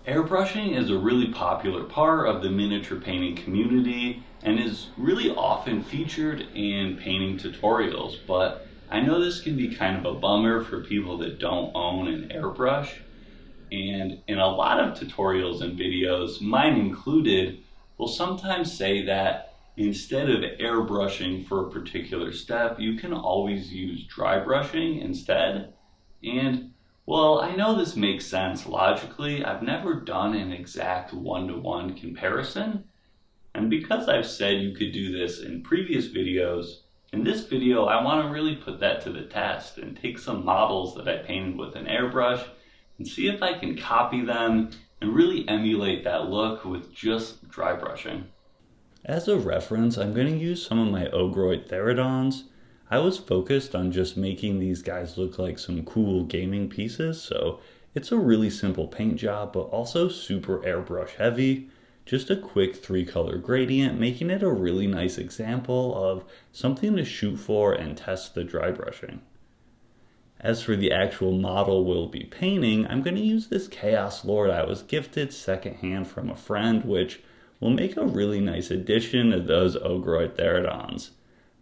Airbrushing is a really popular part of the miniature painting community and is really often featured in painting tutorials, but I know this can be kind of a bummer for people that don't own an airbrush. And in a lot of tutorials and videos, mine included, will sometimes say that instead of airbrushing for a particular step, you can always use dry brushing instead. And well, I know this makes sense logically. I've never done an exact one-to-one comparison. And because I've said you could do this in previous videos, in this video I want to really put that to the test and take some models that I painted with an airbrush and see if I can copy them and really emulate that look with just dry brushing. As a reference, I'm going to use some of my Ogroid Theridons. I was focused on just making these guys look like some cool gaming pieces, so it's a really simple paint job, but also super airbrush heavy. Just a quick 3-color gradient, making it a really nice example of something to shoot for and test the dry brushing. As for the actual model we'll be painting, I'm going to use this Chaos Lord I was gifted secondhand from a friend, which will make a really nice addition to those Ogroid Theridons.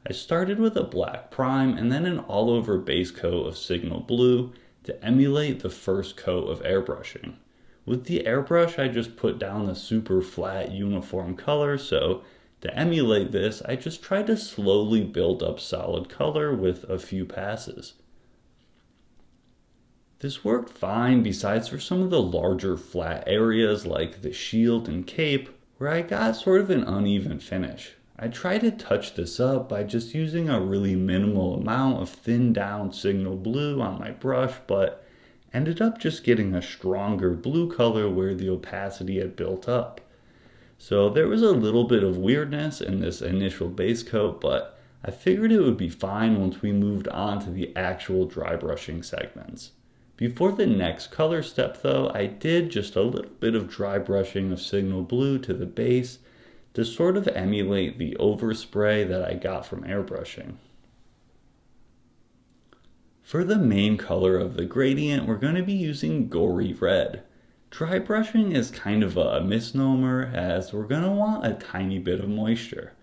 I started with a black prime and then an all-over base coat of signal blue to emulate the first coat of airbrushing. With the airbrush, I just put down a super flat uniform color, so to emulate this, I just tried to slowly build up solid color with a few passes. This worked fine besides for some of the larger flat areas like the shield and cape, where I got sort of an uneven finish. I tried to touch this up by just using a really minimal amount of thinned down signal blue on my brush, but ended up just getting a stronger blue color where the opacity had built up. So there was a little bit of weirdness in this initial base coat, but I figured it would be fine once we moved on to the actual dry brushing segments. Before the next color step though, I did just a little bit of dry brushing of signal blue to the base to sort of emulate the overspray that I got from airbrushing. For the main color of the gradient, we're going to be using gory red. Dry brushing is kind of a misnomer as we're going to want a tiny bit of moisture.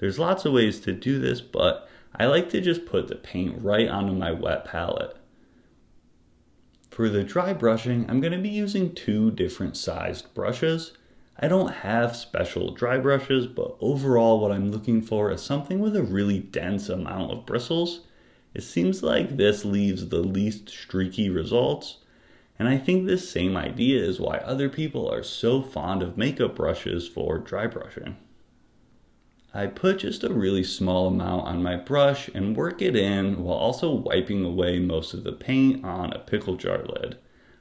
There's lots of ways to do this, but I like to just put the paint right onto my wet palette. For the dry brushing, I'm going to be using 2 different sized brushes. I don't have special dry brushes, but overall what I'm looking for is something with a really dense amount of bristles. It seems like this leaves the least streaky results, and I think this same idea is why other people are so fond of makeup brushes for dry brushing. I put just a really small amount on my brush and work it in while also wiping away most of the paint on a pickle jar lid.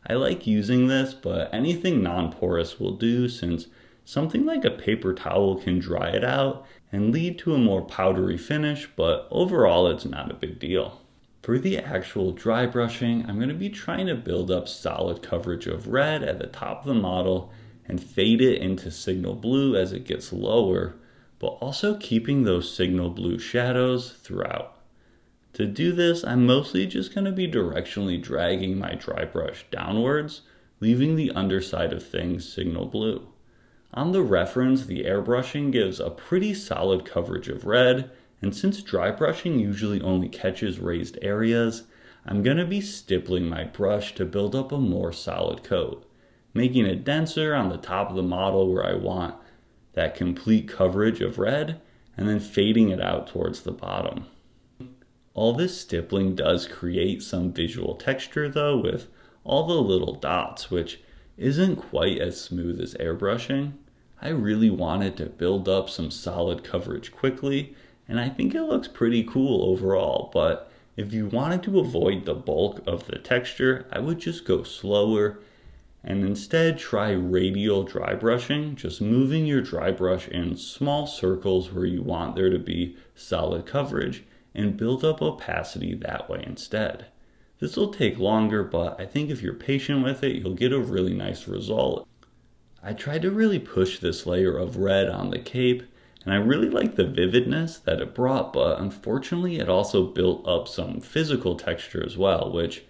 I like using this, but anything non-porous will do since something like a paper towel can dry it out and lead to a more powdery finish, but overall it's not a big deal. For the actual dry brushing, I'm going to be trying to build up solid coverage of red at the top of the model and fade it into signal blue as it gets lower, but also keeping those signal blue shadows throughout. To do this, I'm mostly just going to be directionally dragging my dry brush downwards, leaving the underside of things signal blue. On the reference, the airbrushing gives a pretty solid coverage of red, and since dry brushing usually only catches raised areas, I'm going to be stippling my brush to build up a more solid coat, making it denser on the top of the model where I want that complete coverage of red, and then fading it out towards the bottom. All this stippling does create some visual texture though with all the little dots, which isn't quite as smooth as airbrushing. I really wanted to build up some solid coverage quickly, and I think it looks pretty cool overall, but if you wanted to avoid the bulk of the texture, I would just go slower and instead try radial dry brushing, just moving your dry brush in small circles where you want there to be solid coverage, and build up opacity that way instead. This will take longer, but I think if you're patient with it, you'll get a really nice result. I tried to really push this layer of red on the cape, and I really like the vividness that it brought, but unfortunately it also built up some physical texture as well, which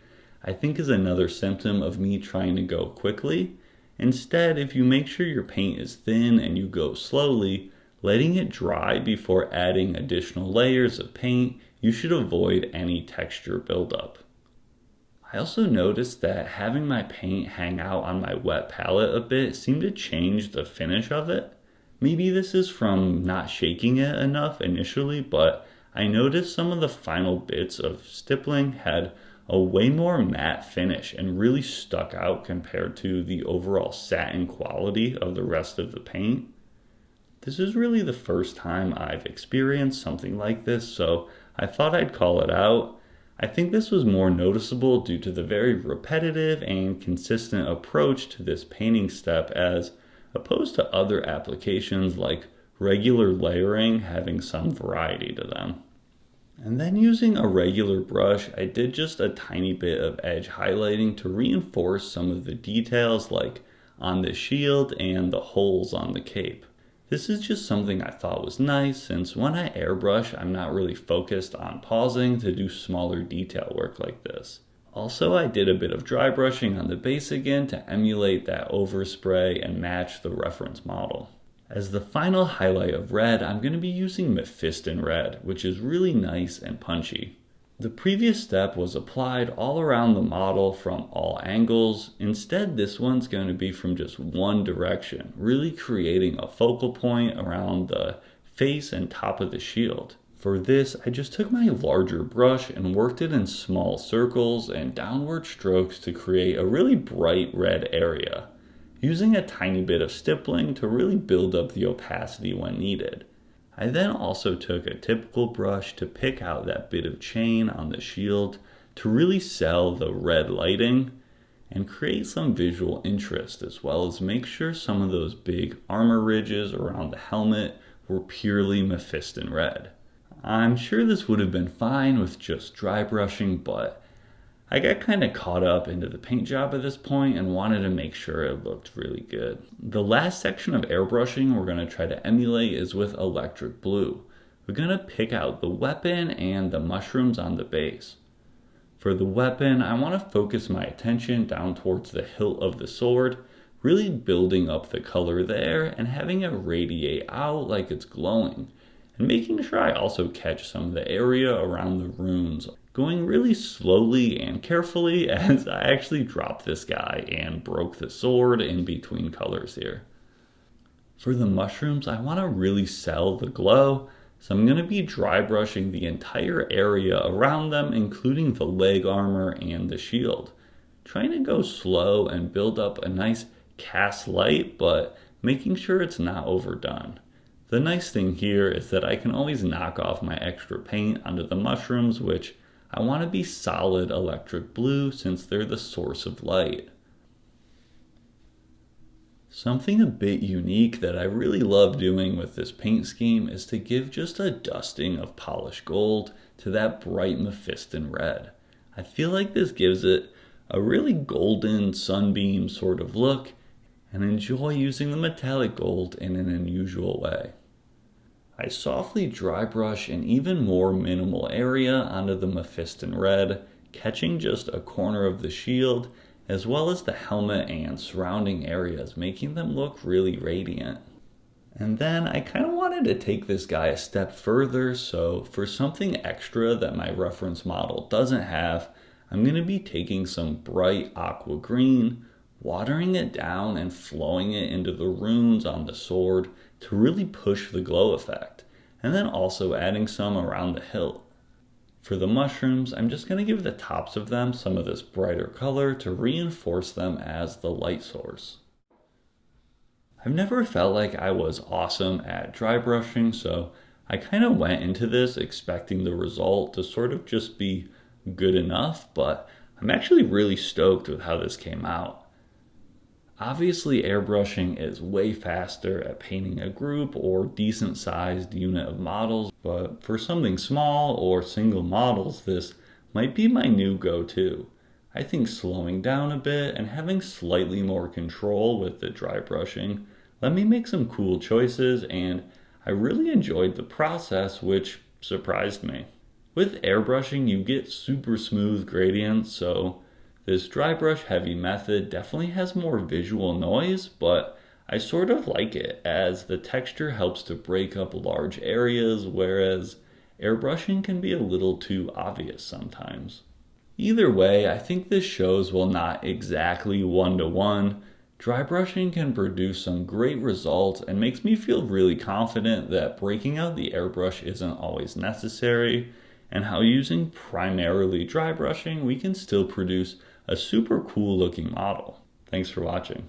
I think is another symptom of me trying to go quickly Instead, if you make sure your paint is thin and you go slowly, letting it dry before adding additional layers of paint, you should avoid any texture buildup. I also noticed that having my paint hang out on my wet palette a bit seemed to change the finish of it. Maybe this is from not shaking it enough initially, but I noticed some of the final bits of stippling had a way more matte finish and really stuck out compared to the overall satin quality of the rest of the paint. This is really the first time I've experienced something like this, so I thought I'd call it out. I think this was more noticeable due to the very repetitive and consistent approach to this painting step as opposed to other applications like regular layering having some variety to them. And then using a regular brush, I did just a tiny bit of edge highlighting to reinforce some of the details like on the shield and the holes on the cape. This is just something I thought was nice since when I airbrush, I'm not really focused on pausing to do smaller detail work like this. Also, I did a bit of dry brushing on the base again to emulate that overspray and match the reference model. As the final highlight of red, I'm going to be using Mephiston Red, which is really nice and punchy. The previous step was applied all around the model from all angles. Instead, this one's going to be from just one direction, really creating a focal point around the face and top of the shield. For this, I just took my larger brush and worked it in small circles and downward strokes to create a really bright red area, using a tiny bit of stippling to really build up the opacity when needed. I then also took a typical brush to pick out that bit of chain on the shield to really sell the red lighting and create some visual interest, as well as make sure some of those big armor ridges around the helmet were purely Mephiston Red. I'm sure this would have been fine with just dry brushing, but I got kind of caught up into the paint job at this point and wanted to make sure it looked really good. The last section of airbrushing we're going to try to emulate is with electric blue. We're going to pick out the weapon and the mushrooms on the base. For the weapon, I want to focus my attention down towards the hilt of the sword, really building up the color there and having it radiate out like it's glowing, and making sure I also catch some of the area around the runes, going really slowly and carefully as I actually dropped this guy and broke the sword in between colors here. For the mushrooms, I want to really sell the glow, so I'm going to be dry brushing the entire area around them, including the leg armor and the shield. Trying to go slow and build up a nice cast light, but making sure it's not overdone. The nice thing here is that I can always knock off my extra paint onto the mushrooms, which I want to be solid electric blue since they're the source of light. Something a bit unique that I really love doing with this paint scheme is to give just a dusting of polished gold to that bright Mephiston Red. I feel like this gives it a really golden sunbeam sort of look and enjoy using the metallic gold in an unusual way. I softly dry brush an even more minimal area onto the Mephiston Red, catching just a corner of the shield, as well as the helmet and surrounding areas, making them look really radiant. And then I kind of wanted to take this guy a step further, so for something extra that my reference model doesn't have, I'm going to be taking some bright aqua green, watering it down and flowing it into the runes on the sword to really push the glow effect, and then also adding some around the hilt. For the mushrooms, I'm just going to give the tops of them some of this brighter color to reinforce them as the light source. I've never felt like I was awesome at dry brushing, so I kind of went into this expecting the result to sort of just be good enough, but I'm actually really stoked with how this came out. Obviously, airbrushing is way faster at painting a group or decent sized unit of models, but for something small or single models, this might be my new go-to. I think slowing down a bit and having slightly more control with the dry brushing let me make some cool choices, and I really enjoyed the process, which surprised me. With airbrushing, you get super smooth gradients, so This dry brush heavy method definitely has more visual noise, but I sort of like it as the texture helps to break up large areas, whereas airbrushing can be a little too obvious sometimes. Either way, I think this shows while not exactly one-to-one, dry brushing can produce some great results and makes me feel really confident that breaking out the airbrush isn't always necessary, and how using primarily dry brushing we can still produce a super cool looking model. Thanks for watching.